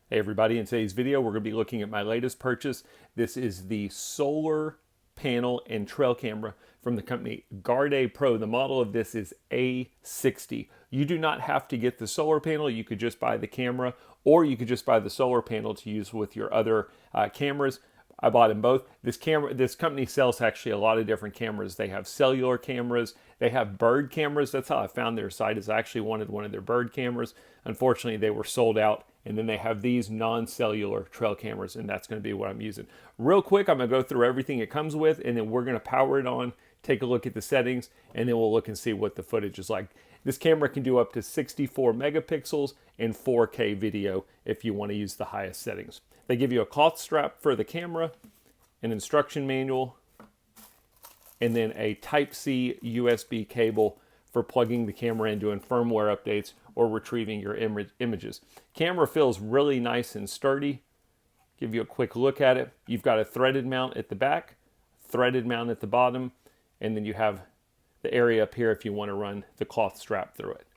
Hey everybody, in today's video we're going to be looking at my latest purchase. This is the solar panel and trail camera from the company GardePro. The model of this is A60. You do not have to get the solar panel. You could just buy the camera, or you could just buy the solar panel to use with your other cameras. I bought them both. This company sells actually a lot of different cameras. They have cellular cameras. They have bird cameras. That's how I found their site. Is I actually wanted one of their bird cameras. Unfortunately, they were sold out. And then they have these non-cellular trail cameras, and that's going to be what I'm using. Real quick, I'm going to go through everything it comes with, and then we're going to power it on, take a look at the settings, and then we'll look and see what the footage is like. This camera can do up to 64 megapixels and 4K video if you want to use the highest settings. They give you a cloth strap for the camera, an instruction manual, and then a Type-C USB cable for plugging the camera in, doing firmware updates, or retrieving your images. Camera feels really nice and sturdy. Give you a quick look at it. You've got a threaded mount at the back, threaded mount at the bottom, and then you have the area up here if you want to run the cloth strap through it.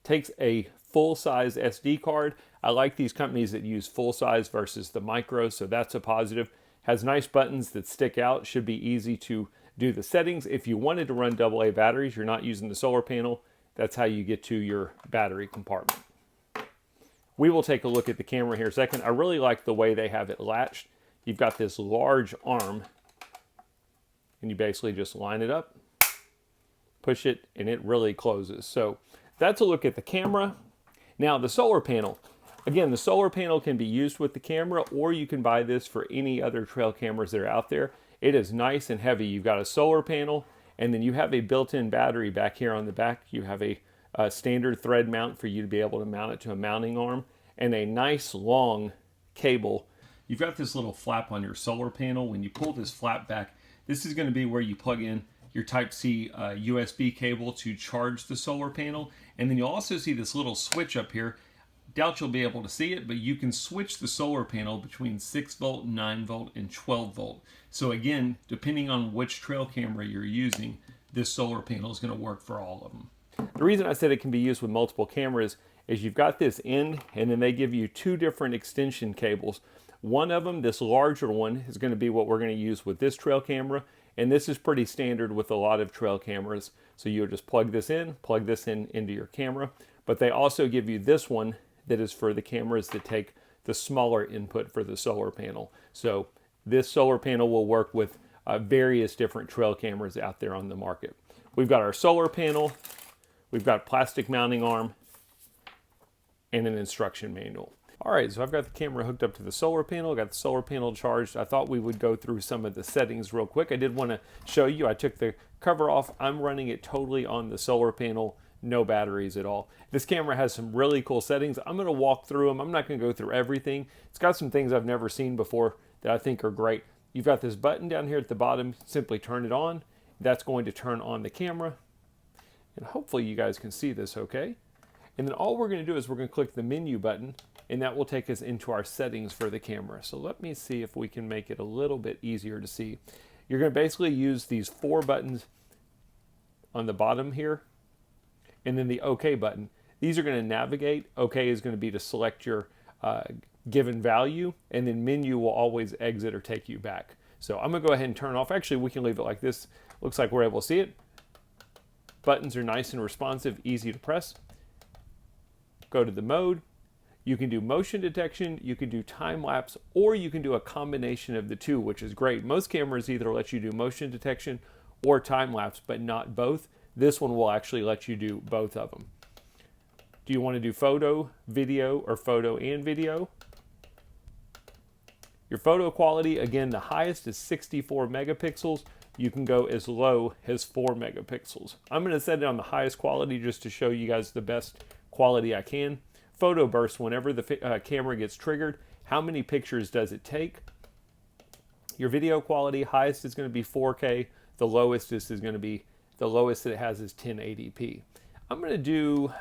Takes a full-size SD card. I like these companies that use full-size versus the micro, so that's a positive. Has nice buttons that stick out. Should be easy to do the settings. If you wanted to run AA batteries, you're not using the solar panel, that's how you get to your battery compartment. We will take a look at the camera here in a second. I really like the way they have it latched. You've got this large arm, and you basically just line it up, push it, and it really closes. So that's a look at the camera. Now the solar panel. Again, the solar panel can be used with the camera, or you can buy this for any other trail cameras that are out there. It is nice and heavy. You've got a solar panel, and then you have a built-in battery back here on the back. You have a standard thread mount for you to be able to mount it to a mounting arm, and a nice long cable. You've got this little flap on your solar panel. When you pull this flap back, this is going to be where you plug in your Type-C USB cable to charge the solar panel. And then you'll also see this little switch up here. Doubt you'll be able to see it, but you can switch the solar panel between 6 volt, 9 volt, and 12 volt. So again, depending on which trail camera you're using, this solar panel is going to work for all of them. The reason I said it can be used with multiple cameras is you've got this end, and then they give you two different extension cables. One of them, this larger one, is going to be what we're going to use with this trail camera, and this is pretty standard with a lot of trail cameras. So you'll just plug this in into your camera. But they also give you this one that is for the cameras that take the smaller input for the solar panel. So this solar panel will work with various different trail cameras out there on the market. We've got our solar panel, we've got plastic mounting arm, and an instruction manual. All right, so I've got the camera hooked up to the solar panel, got the solar panel charged. I thought we would go through some of the settings real quick. I did want to show you, I took the cover off. I'm running it totally on the solar panel, no batteries at all. This camera has some really cool settings. I'm going to walk through them. I'm not going to go through everything. It's got some things I've never seen before that I think are great. You've got this button down here at the bottom. Simply turn it on. That's going to turn on the camera. And hopefully you guys can see this okay. And then all we're going to do is we're going to click the menu button, and that will take us into our settings for the camera. So let me see if we can make it a little bit easier to see. You're going to basically use these 4 buttons on the bottom here, and then the OK button. These are going to navigate. OK is going to be to select your given value, and then menu will always exit or take you back. So I'm going to go ahead and turn off. Actually, we can leave it like this. Looks like we're able to see it. Buttons are nice and responsive, easy to press. Go to the mode. You can do motion detection, you can do time lapse, or you can do a combination of the two, which is great. Most cameras either let you do motion detection or time lapse, but not both. This one will actually let you do both of them. Do you want to do photo, video, or photo and video? Your photo quality, again, the highest is 64 megapixels. You can go as low as 4 megapixels. I'm going to set it on the highest quality just to show you guys the best quality I can. Photo burst, whenever the camera gets triggered, how many pictures does it take? Your video quality, highest is going to be 4K. The lowest is going to be, the lowest that it has is 1080p. I'm going to do,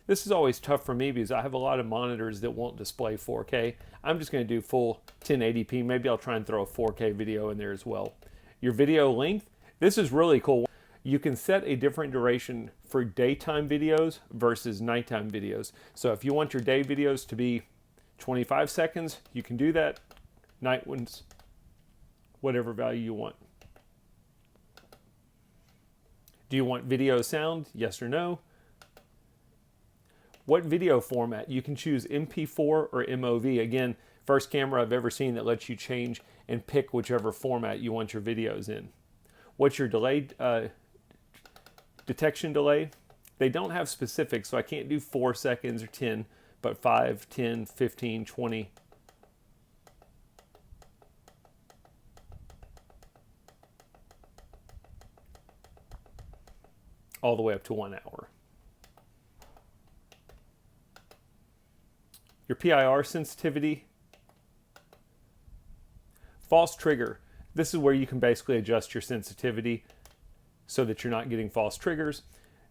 this is always tough for me because I have a lot of monitors that won't display 4K. I'm just going to do full 1080p. Maybe I'll try and throw a 4K video in there as well. Your video length, this is really cool. You can set a different duration for daytime videos versus nighttime videos. So if you want your day videos to be 25 seconds, you can do that. Night ones, whatever value you want. Do you want video sound? Yes or no? What video format? You can choose MP4 or MOV. Again, first camera I've ever seen that lets you change and pick whichever format you want your videos in. What's your delay, detection delay? They don't have specifics, so I can't do 4 seconds or 10, but 5, 10, 15, 20. All the way up to 1 hour. Your PIR sensitivity. False trigger. This is where you can basically adjust your sensitivity so that you're not getting false triggers.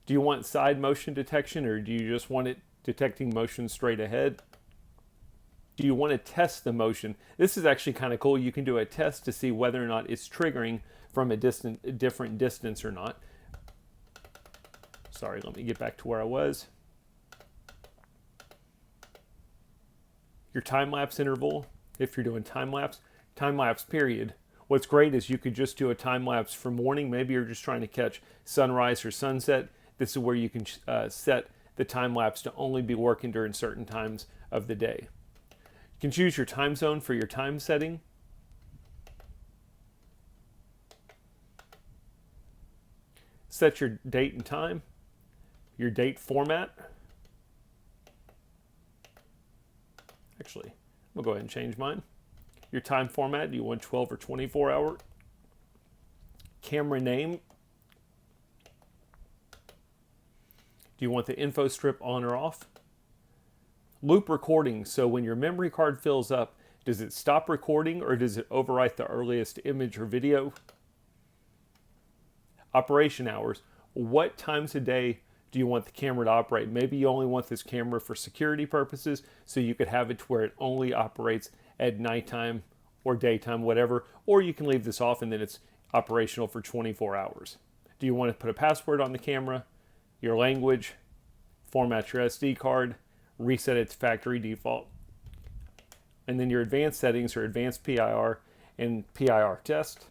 Do you want side motion detection, or do you just want it detecting motion straight ahead? Do you want to test the motion? This is actually kind of cool. You can do a test to see whether or not it's triggering from a different distance or not. Sorry, let me get back to where I was. Your time-lapse interval, if you're doing time-lapse period. What's great is you could just do a time-lapse for morning. Maybe you're just trying to catch sunrise or sunset. This is where you can set the time-lapse to only be working during certain times of the day. You can choose your time zone for your time setting. Set your date and time, your date format. Actually, we'll go ahead and change mine. Your time format, do you want 12 or 24 hour? Camera name. Do you want the info strip on or off? Loop recording, so when your memory card fills up, does it stop recording or does it overwrite the earliest image or video? Operation hours. What times a day do you want the camera to operate? Maybe you only want this camera for security purposes, so you could have it to where it only operates at nighttime or daytime, whatever, or you can leave this off and then it's operational for 24 hours. Do you want to put a password on the camera, your language, format your SD card, reset it to factory default, and then your advanced settings are advanced PIR and PIR test,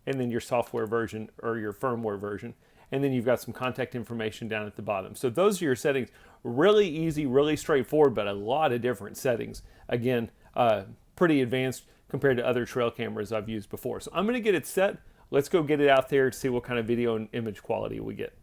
and then your software version or your firmware version. And then you've got some contact information down at the bottom. So those are your settings. Really easy, really straightforward, but a lot of different settings. Again, pretty advanced compared to other trail cameras I've used before. So I'm gonna get it set. Let's go get it out there to see what kind of video and image quality we get.